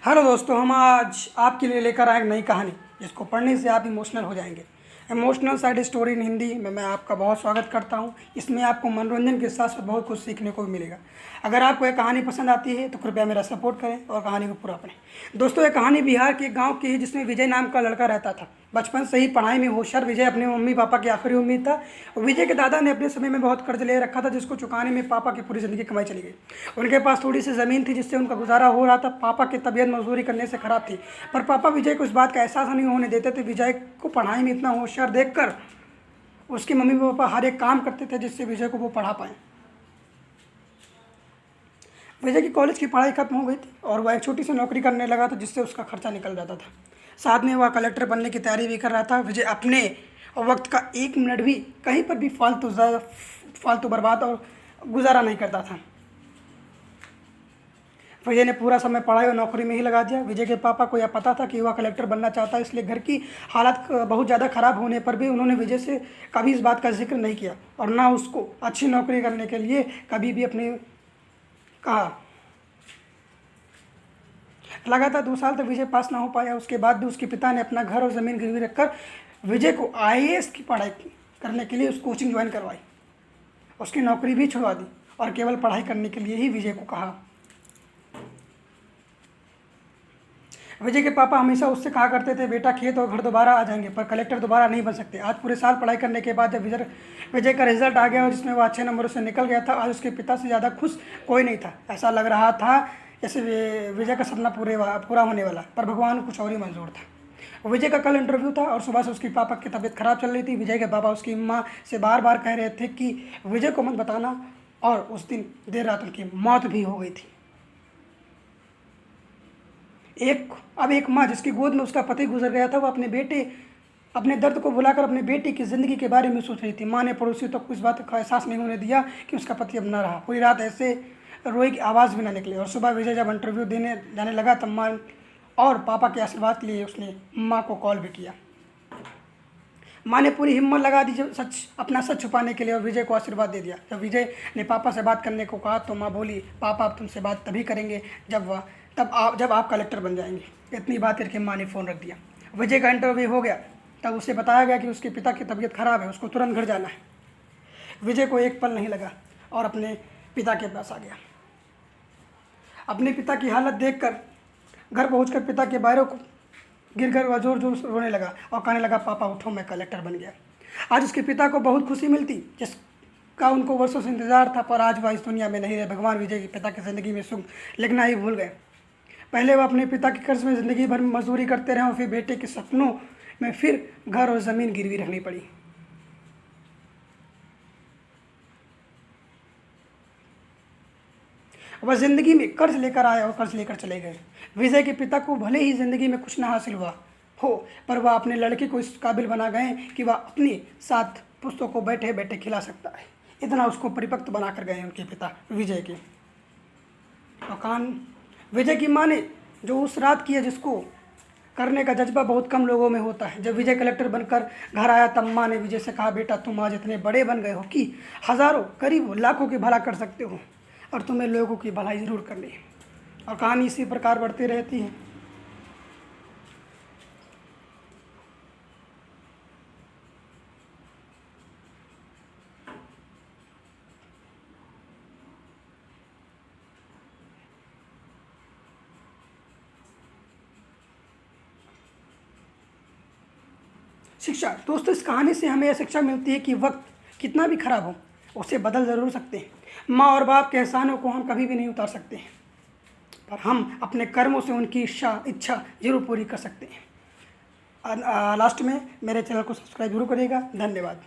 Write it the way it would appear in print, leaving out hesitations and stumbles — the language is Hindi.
हेलो दोस्तों, हम आज आपके लिए लेकर आए एक नई कहानी जिसको पढ़ने से आप इमोशनल हो जाएंगे। Emotional side story in Hindi में मैं आपका बहुत स्वागत करता हूं। इसमें आपको मनोरंजन के साथ साथ बहुत कुछ सीखने को भी मिलेगा। अगर आपको यह कहानी पसंद आती है तो कृपया मेरा सपोर्ट करें और कहानी को पूरा पढ़ें। दोस्तों, यह कहानी बिहार के एक गाँव की है जिसमें विजय नाम का लड़का रहता था। बचपन से ही पढ़ाई में होशियार विजय अपने मम्मी पापा की आखिरी उम्मीद था। विजय के दादा ने अपने समय में बहुत कर्ज ले रखा था जिसको चुकाने में पापा की पूरी ज़िंदगी कमाई चली गई। उनके पास थोड़ी सी ज़मीन थी जिससे उनका गुजारा हो रहा था। पापा की तबीयत मजदूरी करने से ख़राब थी, पर पापा विजय को इस बात का एहसास नहीं होने देते थे। विजय को पढ़ाई में इतना होशियार देखकर उसके मम्मी पापा हर एक काम करते थे जिससे विजय को वो पढ़ा पाएँ। विजय की कॉलेज की पढ़ाई खत्म हो गई थी और वह एक छोटी सी नौकरी करने लगा था जिससे उसका खर्चा निकल जाता था। साथ में वह कलेक्टर बनने की तैयारी भी कर रहा था। विजय अपने वक्त का एक मिनट भी कहीं पर भी फालतू बर्बाद और गुजारा नहीं करता था। विजय ने पूरा समय पढ़ाई और नौकरी में ही लगा दिया। विजय के पापा को यह पता था कि वह कलेक्टर बनना चाहता है, इसलिए घर की हालत बहुत ज़्यादा ख़राब होने पर भी उन्होंने विजय से कभी इस बात का जिक्र नहीं किया और ना उसको अच्छी नौकरी करने के लिए कभी भी अपने कहा। लगातार 2 साल तक विजय पास ना हो पाया। उसके बाद भी उसके पिता ने अपना घर और ज़मीन गिरवी रखकर विजय को आईएएस की पढ़ाई करने के लिए उस कोचिंग ज्वाइन करवाई। उसकी नौकरी भी छुड़वा दी और केवल पढ़ाई करने के लिए ही विजय को कहा। विजय के पापा हमेशा उससे कहा करते थे, बेटा खेत और घर दोबारा आ जाएंगे पर कलेक्टर दोबारा नहीं बन सकते। आज पूरे साल पढ़ाई करने के बाद जब विजय का रिजल्ट आ गया और जिसमें वह अच्छे नंबरों से निकल गया था, आज उसके पिता से ज़्यादा खुश कोई नहीं था। ऐसा लग रहा था जैसे विजय का सपना पूरा होने वाला, पर भगवान को कुछ और ही मंजूर था। विजय का कल इंटरव्यू था और सुबह से उसके पापा की तबीयत खराब चल रही थी। विजय के पापा उसकी माँ से बार बार कह रहे थे कि विजय को मत बताना, और उस दिन देर रात उनकी मौत भी हो गई थी। अब एक माँ जिसकी गोद में उसका पति गुजर गया था, वो अपने दर्द को भुलाकर अपने बेटे की ज़िंदगी के बारे में सोच रही थी। माँ ने पड़ोसियों तक इस बात का एहसास नहीं होने दिया कि उसका पति अब ना रहा। पूरी रात ऐसे रोई की आवाज़ भी ना निकली और सुबह विजय जब इंटरव्यू देने जाने लगा तब माँ और पापा के आशीर्वाद के लिए उसने माँ को कॉल भी किया। माँ ने पूरी हिम्मत लगा दी अपना सच छुपाने के लिए और विजय को आशीर्वाद दे दिया। जब विजय ने पापा से बात करने को कहा तो माँ बोली, पापा अब तुमसे बात तभी करेंगे जब आप कलेक्टर बन जाएंगे। इतनी बात करके माँ ने फ़ोन रख दिया। विजय का इंटरव्यू हो गया तब उसे बताया गया कि उसके पिता की तबीयत खराब है, उसको तुरंत घर जाना है। विजय को एक पल नहीं लगा और अपने पिता के पास आ गया। अपने पिता की हालत देखकर घर पहुंचकर पिता के पैरों को गिरकर वह जोर जोर से रोने लगा और कहने लगा, पापा उठो, मैं कलेक्टर बन गया। आज उसके पिता को बहुत खुशी मिलती जिसका उनको वर्षों से इंतजार था, पर आज वह इस दुनिया में नहीं रहे। भगवान विजय के पिता की ज़िंदगी में सुख लिखना ही भूल गए। पहले वह अपने पिता के कर्ज में ज़िंदगी भर मजदूरी करते रहे और फिर बेटे के सपनों में फिर घर और ज़मीन गिरवी रखनी पड़ी। वह ज़िंदगी में कर्ज लेकर आए और कर्ज लेकर चले गए। विजय के पिता को भले ही ज़िंदगी में कुछ ना हासिल हुआ हो, पर वह अपने लड़के को इस काबिल बना गए कि वह अपने साथ पुस्तकों को बैठे बैठे खिला सकता है। इतना उसको परिपक्व बना कर गए उनके पिता विजय के। और विजय की माँ ने जो उस रात किया जिसको करने का जज्बा बहुत कम लोगों में होता है। जब विजय कलेक्टर बनकर घर आया तब माँ ने विजय से कहा, बेटा तुम आज इतने बड़े बन गए हो कि हज़ारों करीब लाखों की भला कर सकते हो और तुम्हें लोगों की भलाई ज़रूर करनी है। और कहानी इसी प्रकार बढ़ती रहती है। शिक्षा। दोस्तों, इस कहानी से हमें यह शिक्षा मिलती है कि वक्त कितना भी खराब हो उसे बदल ज़रूर सकते हैं। माँ और बाप के एहसानों को हम कभी भी नहीं उतार सकते हैं, पर हम अपने कर्मों से उनकी इच्छा जरूर पूरी कर सकते हैं। लास्ट में मेरे चैनल को सब्सक्राइब जरूर करिएगा। धन्यवाद।